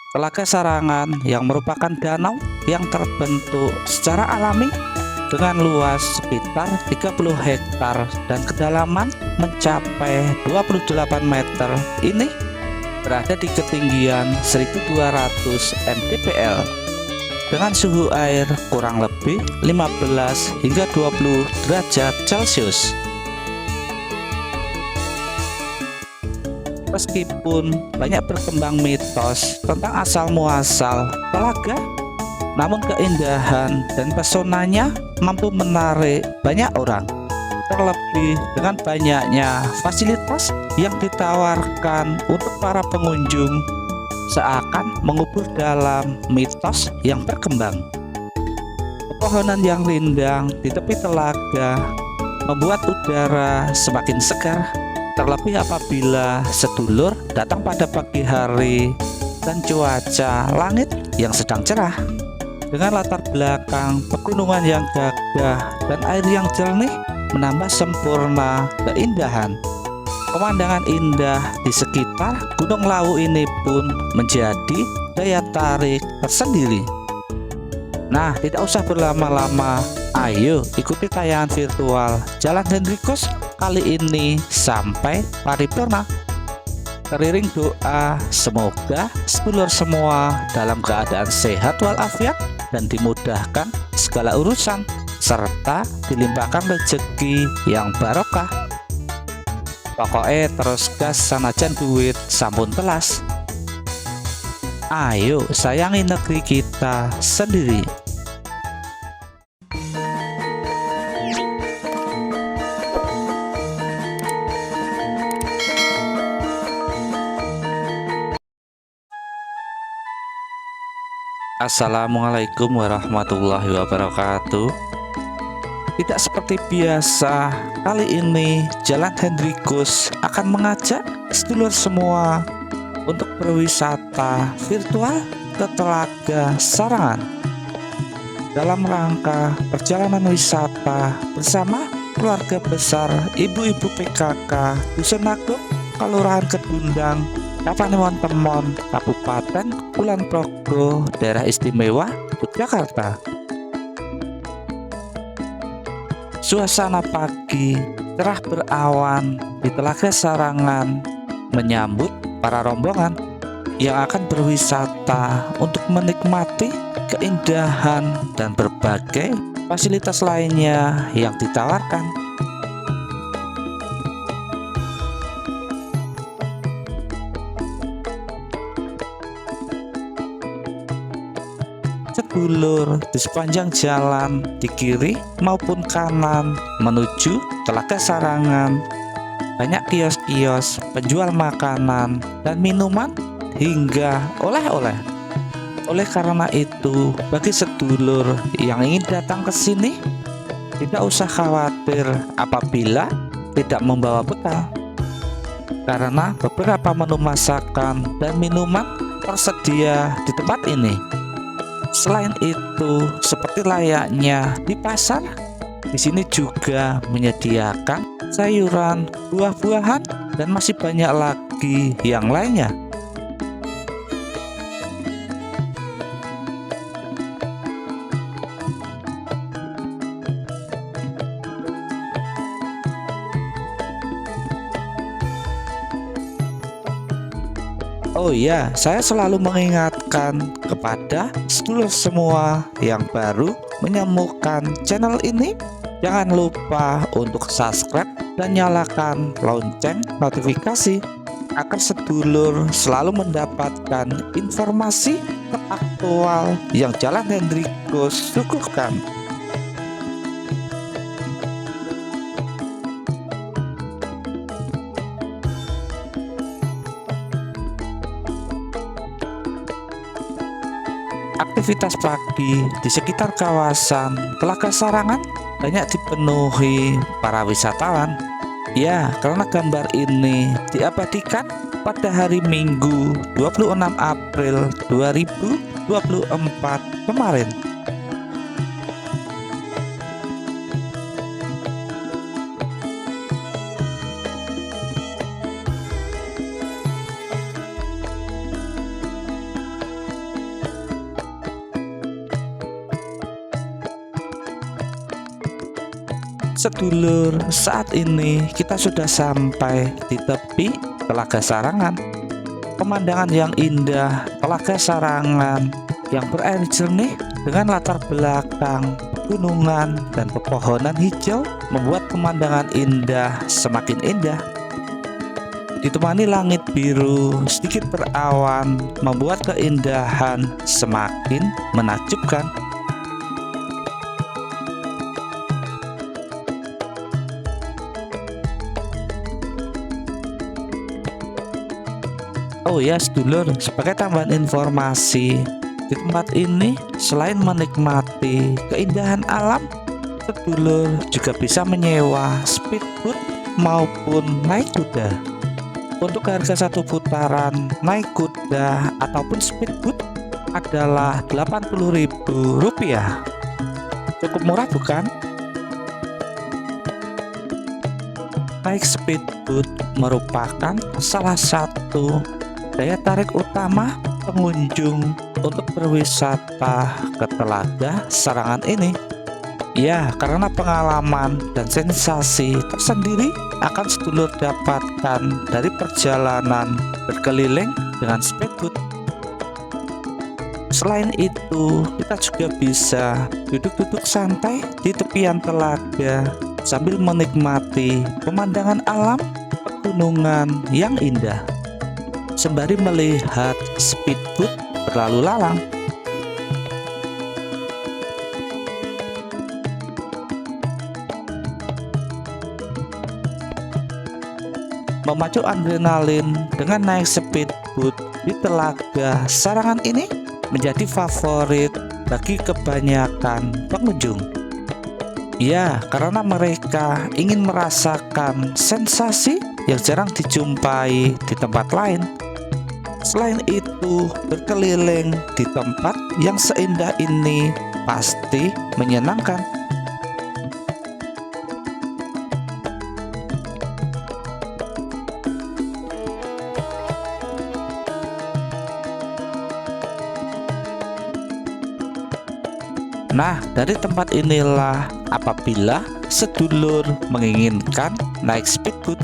Telaga Sarangan yang merupakan danau yang terbentuk secara alami dengan luas sekitar 30 hektar dan kedalaman mencapai 28 meter ini berada di ketinggian 1200 mdpl dengan suhu air kurang lebih 15 hingga 20 derajat Celcius. Meskipun banyak berkembang mitos tentang asal-muasal telaga, namun keindahan dan pesonanya mampu menarik banyak orang. Terlebih dengan banyaknya fasilitas yang ditawarkan untuk para pengunjung, seakan mengubur dalam mitos yang berkembang. Pepohonan yang rindang di tepi telaga membuat udara semakin segar, terlebih apabila sedulur datang pada pagi hari dan cuaca langit yang sedang cerah. Dengan latar belakang pegunungan yang gagah dan air yang jernih menambah sempurna keindahan. Pemandangan indah di sekitar Gunung Lawu ini pun menjadi daya tarik tersendiri. Nah, tidak usah berlama-lama, ayo ikuti tayangan virtual Jalan Hendrikus kali ini sampai paripurna. Teriring doa, semoga sedulur semua dalam keadaan sehat walafiat dan dimudahkan segala urusan, serta dilimpahkan rezeki yang barokah. Pokoknya terus gas sanajan duit sampun telas. Ayo sayangi negeri kita sendiri. Assalamualaikum warahmatullahi wabarakatuh. Tidak seperti biasa, kali ini Jalan Hendrikus akan mengajak sedulur semua untuk berwisata virtual ke Telaga Sarangan dalam rangka perjalanan wisata bersama keluarga besar ibu-ibu PKK Dusun Agung, Kelurahan Kedundang, Kapanewon Temon, Kabupaten Kulon Progo, Daerah Istimewa Yogyakarta. Suasana pagi cerah berawan di Telaga Sarangan menyambut para rombongan yang akan berwisata untuk menikmati keindahan dan berbagai fasilitas lainnya yang ditawarkan. Sedulur di sepanjang jalan di kiri maupun kanan menuju Telaga Sarangan banyak kios-kios penjual makanan dan minuman hingga oleh-oleh. Oleh karena itu, bagi sedulur yang ingin datang ke sini tidak usah khawatir apabila tidak membawa bekal, karena beberapa menu masakan dan minuman tersedia di tempat ini. Selain itu, seperti layaknya di pasar, di sini juga menyediakan sayuran, buah-buahan, dan masih banyak lagi yang lainnya. Oh iya, saya selalu mengingatkan kepada sedulur semua yang baru menemukan channel ini, jangan lupa untuk subscribe dan nyalakan lonceng notifikasi agar sedulur selalu mendapatkan informasi teraktual yang Jalan Hendrikus suguhkan. Aktivitas pagi di sekitar kawasan Telaga Sarangan banyak dipenuhi para wisatawan. Ya, karena gambar ini diabadikan pada hari Minggu 26 April 2024 kemarin. Sedulur, saat ini kita sudah sampai di tepi Telaga Sarangan. Pemandangan yang indah Telaga Sarangan yang berair jernih dengan latar belakang gunungan dan pepohonan hijau membuat pemandangan indah semakin indah. Ditemani langit biru sedikit berawan membuat keindahan semakin menakjubkan. Oh ya sedulur, sebagai tambahan informasi, di tempat ini selain menikmati keindahan alam, sedulur juga bisa menyewa speedboat maupun naik kuda. Untuk harga satu putaran naik kuda ataupun speedboat adalah Rp80.000. Cukup murah bukan? Naik speedboat merupakan salah satu daya tarik utama pengunjung untuk berwisata ke Telaga Sarangan ini. Ya, karena pengalaman dan sensasi tersendiri akan sedulur dapatkan dari perjalanan berkeliling dengan speedboat. Selain itu, kita juga bisa duduk-duduk santai di tepian telaga sambil menikmati pemandangan alam pegunungan yang indah sembari melihat speedboat berlalu lalang. Memacu adrenalin dengan naik speedboat di Telaga Sarangan ini menjadi favorit bagi kebanyakan pengunjung. Ya, karena mereka ingin merasakan sensasi yang jarang dijumpai di tempat lain. Selain itu, berkeliling di tempat yang seindah ini pasti menyenangkan. Nah, dari tempat inilah apabila sedulur menginginkan naik speedboat,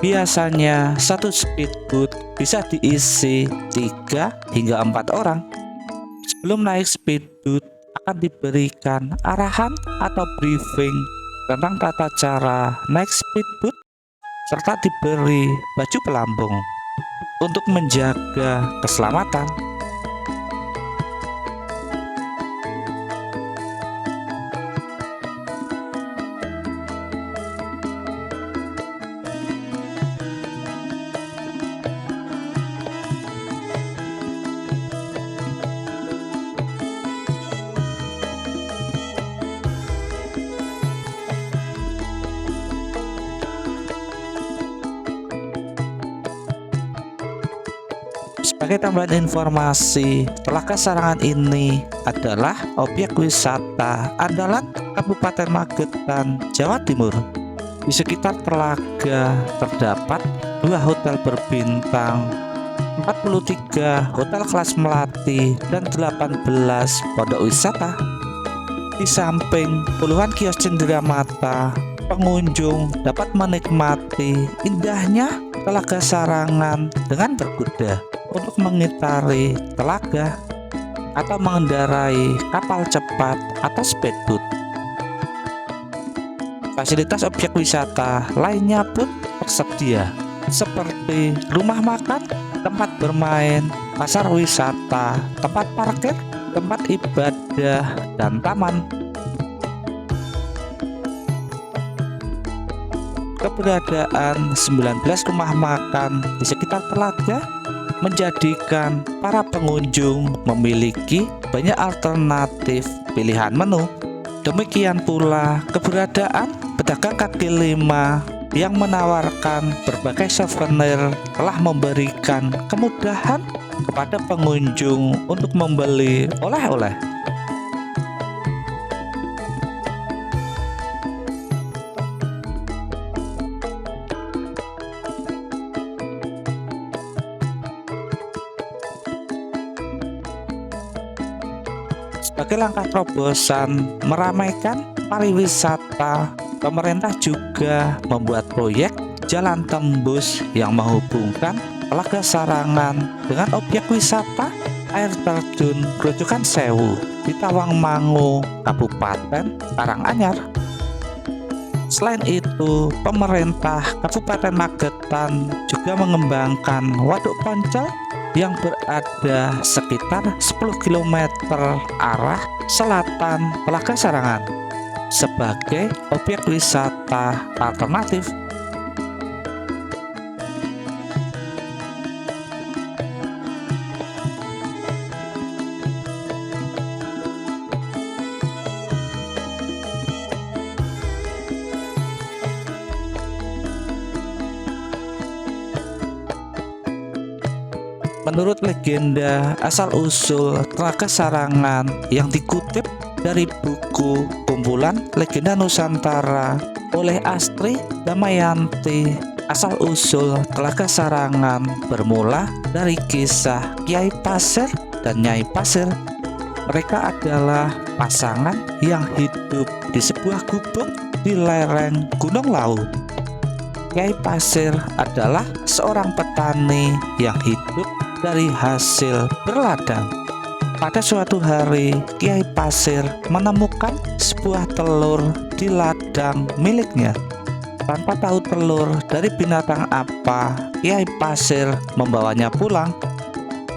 biasanya satu speedboat bisa diisi 3 hingga 4 orang. Sebelum naik speedboat akan diberikan arahan atau briefing tentang tata cara naik speedboat serta diberi baju pelampung untuk menjaga keselamatan. Sebagai tambahan informasi, Telaga Sarangan ini adalah objek wisata andalan Kabupaten Magetan, Jawa Timur. Di sekitar Telaga terdapat 2 hotel berbintang, 43 hotel kelas melati, dan 18 pondok wisata. Di samping puluhan kios cenderamata, pengunjung dapat menikmati indahnya Telaga Sarangan dengan berkuda untuk mengitari telaga atau mengendarai kapal cepat atau speedboat. Fasilitas objek wisata lainnya pun tersedia seperti rumah makan, tempat bermain, pasar wisata, tempat parkir, tempat ibadah, dan taman. Keberadaan 19 rumah makan di sekitar telaga menjadikan para pengunjung memiliki banyak alternatif pilihan menu. Demikian pula keberadaan pedagang kaki lima yang menawarkan berbagai souvenir telah memberikan kemudahan kepada pengunjung untuk membeli oleh-oleh. Sebagai langkah terobosan meramaikan pariwisata Pemerintah juga membuat proyek jalan tembus yang menghubungkan Telaga Sarangan dengan objek wisata air terjun Grojogan Sewu di Tawangmangu, Kabupaten Karanganyar. Selain itu, pemerintah Kabupaten Magetan juga mengembangkan Waduk Poncol yang berada sekitar 10 km arah selatan Telaga Sarangan sebagai objek wisata alternatif. Menurut legenda asal-usul Telaga Sarangan yang dikutip dari buku kumpulan Legenda Nusantara oleh Astri Damayanti, asal-usul Telaga Sarangan bermula dari kisah Kiai Pasir dan Nyai Pasir. Mereka adalah pasangan yang hidup di sebuah gubuk di lereng Gunung Lawu. Kiai Pasir adalah seorang petani yang hidup dari hasil berladang. Pada suatu hari, Kiai Pasir menemukan sebuah telur di ladang miliknya. Tanpa tahu telur dari binatang apa, Kiai Pasir membawanya pulang.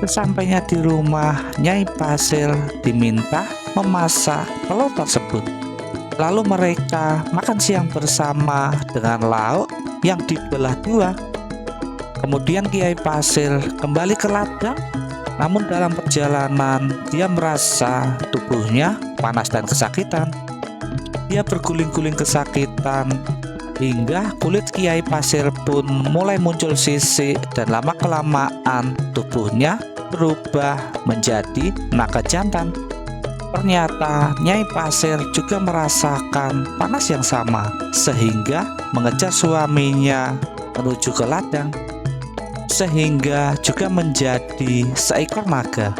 Sesampainya di rumah, Nyai Pasir diminta memasak telur tersebut. Lalu mereka makan siang bersama dengan lauk yang dibelah dua. Kemudian Kiai Pasir kembali ke ladang, namun dalam perjalanan dia merasa tubuhnya panas dan kesakitan. Dia berguling-guling kesakitan hingga kulit Kiai Pasir pun mulai muncul sisik dan lama-kelamaan tubuhnya berubah menjadi naga jantan. Ternyata Nyai Pasir juga merasakan panas yang sama sehingga mengejar suaminya menuju ke ladang, sehingga juga menjadi seekor naga.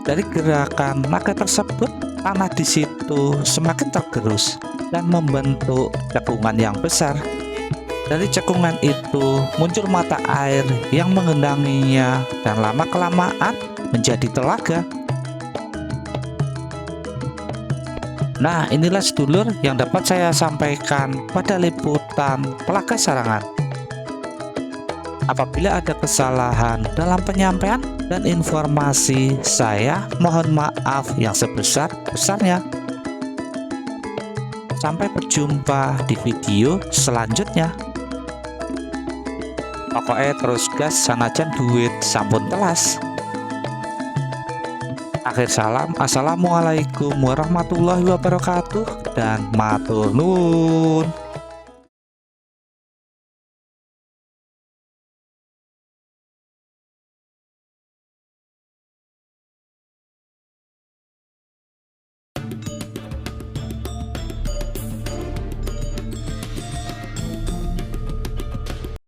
Dari gerakan naga tersebut, tanah di situ semakin tergerus dan membentuk cekungan yang besar. Dari cekungan itu muncul mata air yang menggenanginya dan lama-kelamaan menjadi telaga. Nah, inilah sedulur yang dapat saya sampaikan pada liputan Telaga Sarangan. Apabila ada kesalahan dalam penyampaian dan informasi, saya mohon maaf yang sebesar-besarnya. Sampai berjumpa di video selanjutnya. Pokoknya terus gas sanajan duit sampun telas. Akhir salam, assalamualaikum warahmatullahi wabarakatuh, dan matur nuwun.